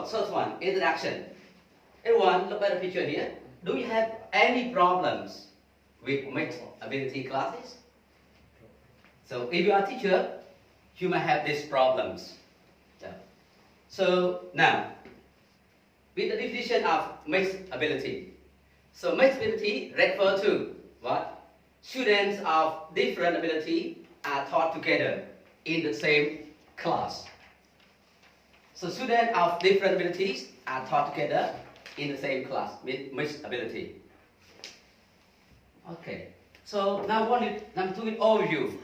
first one, introduction. Everyone, look at the picture here. Do you have any problems with mixed ability classes? So if you are a teacher, you might have these problems. Yeah. So now, with the definition of mixed ability. So mixed ability refers to what? Students of different ability are taught together in the same class. So students of different abilities are taught together in the same class with mixed ability. Okay. So now I'm doing overview.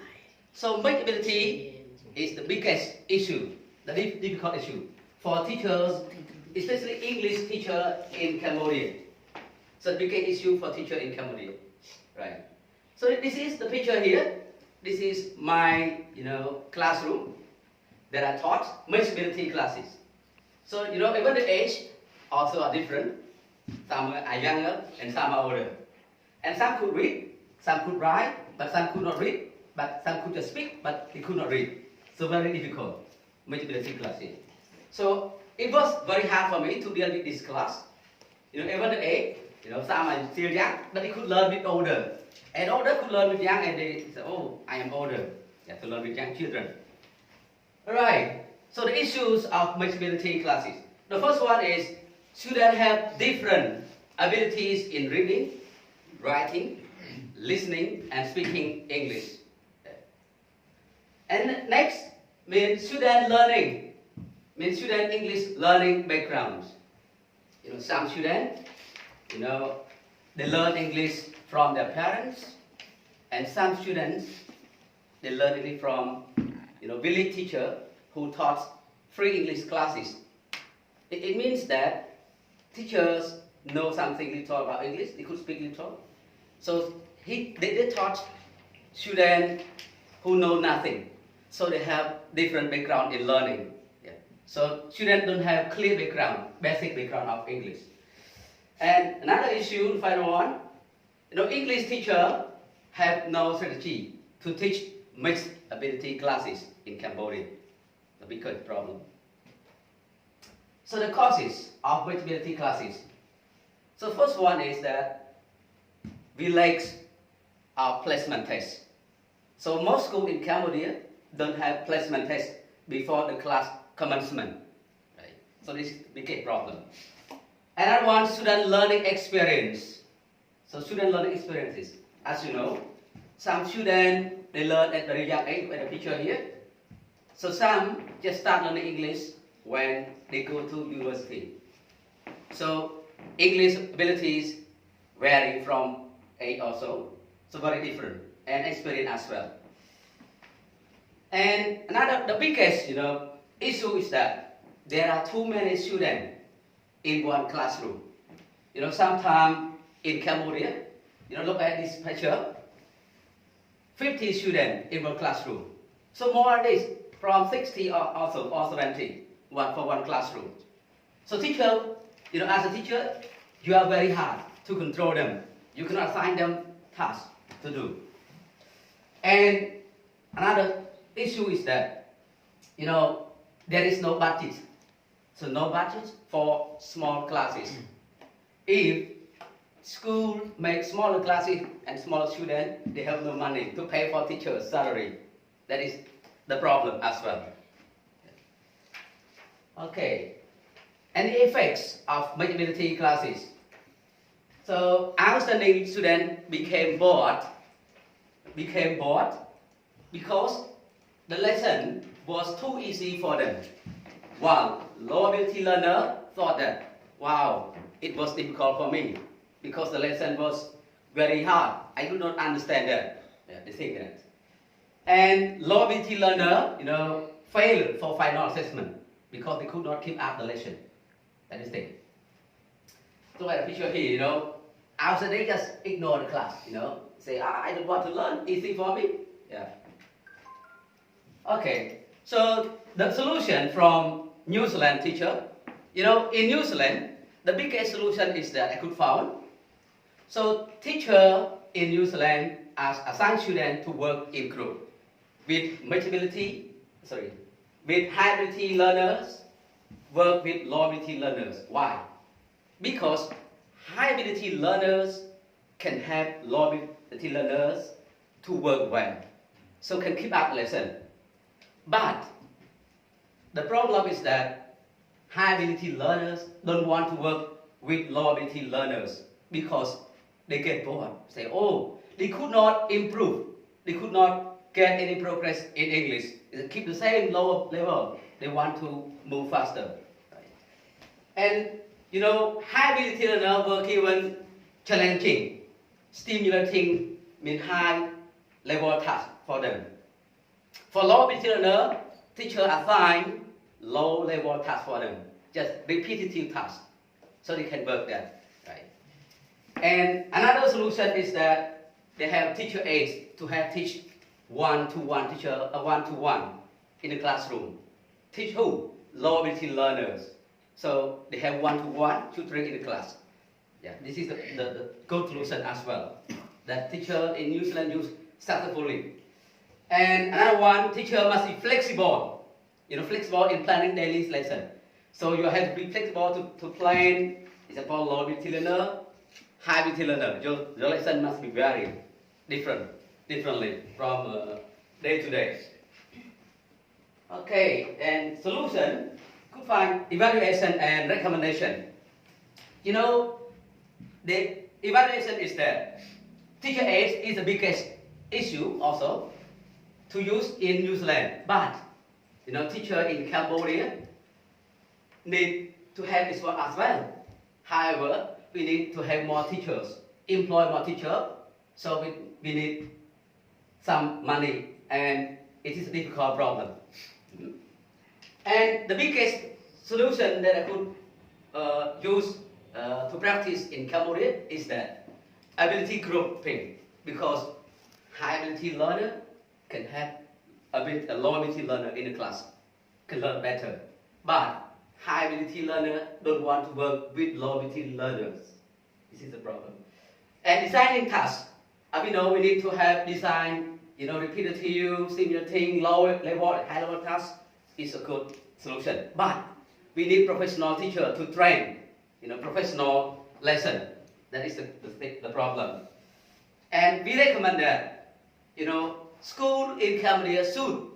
So mixed ability is the biggest issue, the difficult issue for teachers, especially English teacher in Cambodia. So the biggest issue for teacher in Cambodia, right? So this is the picture here. This is my classroom that I taught mixed ability classes. So even the age also are different. Some are younger and some are older. And some could read, some could write, but some could not read. But some could just speak, but they could not read. So very difficult mixed ability classes. So it was very hard for me to deal with this class. Even the age, some are still young, but they could learn with older. And older could learn with young, and they say, oh, I am older. You have to learn with young children. Alright, so the issues of mixed ability classes. The first one is students have different abilities in reading, writing, listening, and speaking English. And next, student learning, student English learning backgrounds. Some students, they learn English from their parents, and some students, they learn English from, village teacher who taught free English classes. It means that teachers know something little about English, they could speak little. So they taught students who know nothing. So they have different background in learning. Yeah. So students don't have clear background, basic background of English. And another issue, the final one, English teacher have no strategy to teach mixed ability classes in Cambodia. The biggest problem. So the causes of mixed ability classes. So first one is that we lack our placement test. So most schools in Cambodia don't have placement test before the class commencement. Right? So this is the biggest problem. Another one, student learning experience. So student learning experiences. As you know, some students, they learn at very young age, with the picture here. So some just start learning English when they go to university. So English abilities vary from age also. So very different, and experience as well. And the biggest, issue is that there are too many students in one classroom. Sometimes in Cambodia, look at this picture, 50 students in one classroom. So more or less from 60 or 70 for one classroom. So teacher, as a teacher, you are very hard to control them. You cannot assign them tasks to do. And another issue is that, there is no budget. So no budget for small classes. If school makes smaller classes and smaller students, they have no money to pay for teachers' salary. That is the problem as well. Okay. And the effects of mixed ability classes. So outstanding students became bored because the lesson was too easy for them. While low ability learner thought that, wow, it was difficult for me because the lesson was very hard. I do not understand that. Yeah, they think that. And low ability learner, failed for final assessment because they could not keep up the lesson. That is the thing. So at the picture here, after they just ignore the class, say, I don't want to learn, easy for me. Yeah. Okay, so the solution from New Zealand teacher, in New Zealand, the biggest solution is that I could find. So teacher in New Zealand assign students to work in group with high ability learners work with low ability learners. Why? Because high ability learners can help low ability learners to work well, so can keep up lesson. But the problem is that high ability learners don't want to work with low ability learners because they get bored. Say, oh, they could not improve, they could not get any progress in English. They keep the same lower level. They want to move faster. Right? And you know, high ability learners were given challenging, stimulating, high level tasks for them. For low ability learners, teacher assign low level tasks for them, just repetitive tasks, so they can work that. Right? And another solution is that they have teacher aides to have teach one-to-one teacher, one-to-one in the classroom. Teach who? Low ability learners. So they have one-to-one tutoring in the class. Yeah, this is the good solution as well that teacher in New Zealand use successfully. And another one, teacher must be flexible. Flexible in planning daily lesson. So you have to be flexible to plan. Example, low ability learner, high ability learner. Your lesson must be very differently from day to day. Okay, and solution could find evaluation and recommendation. The evaluation is that teacher aids is the biggest issue also to use in New Zealand, but teacher in Cambodia need to have this one as well. However, we need to have more teachers, employ more teachers, so we need some money, and it is a difficult problem. And the biggest solution that I could use to practice in Cambodia is that ability grouping, because high ability learner can have a low ability learner in the class, can learn better. But high ability learner don't want to work with low ability learners. This is the problem. And designing tasks, we know we need to have design, repetitive, simulating, low level, high level tasks is a good solution. But we need professional teacher to train, professional lesson. That is the problem. And we recommend that, school in Cambodia should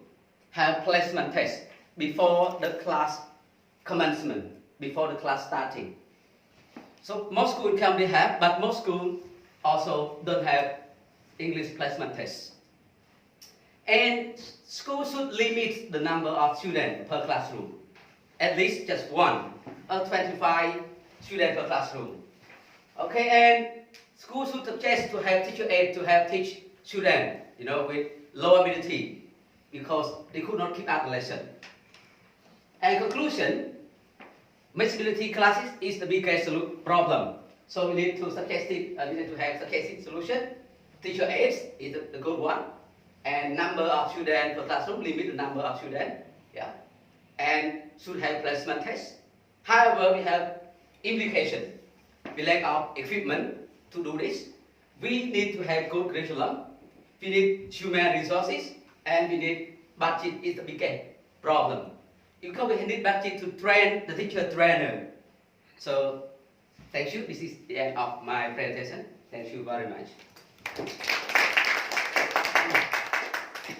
have placement tests before the class commencement, before the class starting. So most schools in Cambodia have, but most schools also don't have English placement tests. And schools should limit the number of students per classroom, at least just one, or 25 students per classroom. Okay, and schools should suggest to have teacher aid to have teach students, with low ability, because they could not keep up the lesson. And conclusion, mixed ability classes is the biggest problem. So we need to suggest it. We need to have suggested solution. Teacher aids is the good one, and number of students per classroom, limit the number of students. Yeah, and should have placement tests. However, we have implications. We lack of equipment to do this. We need to have good curriculum. We need human resources, and we need budget is the biggest problem. Because we need budget to train the teacher trainer. So, thank you. This is the end of my presentation. Thank you very much.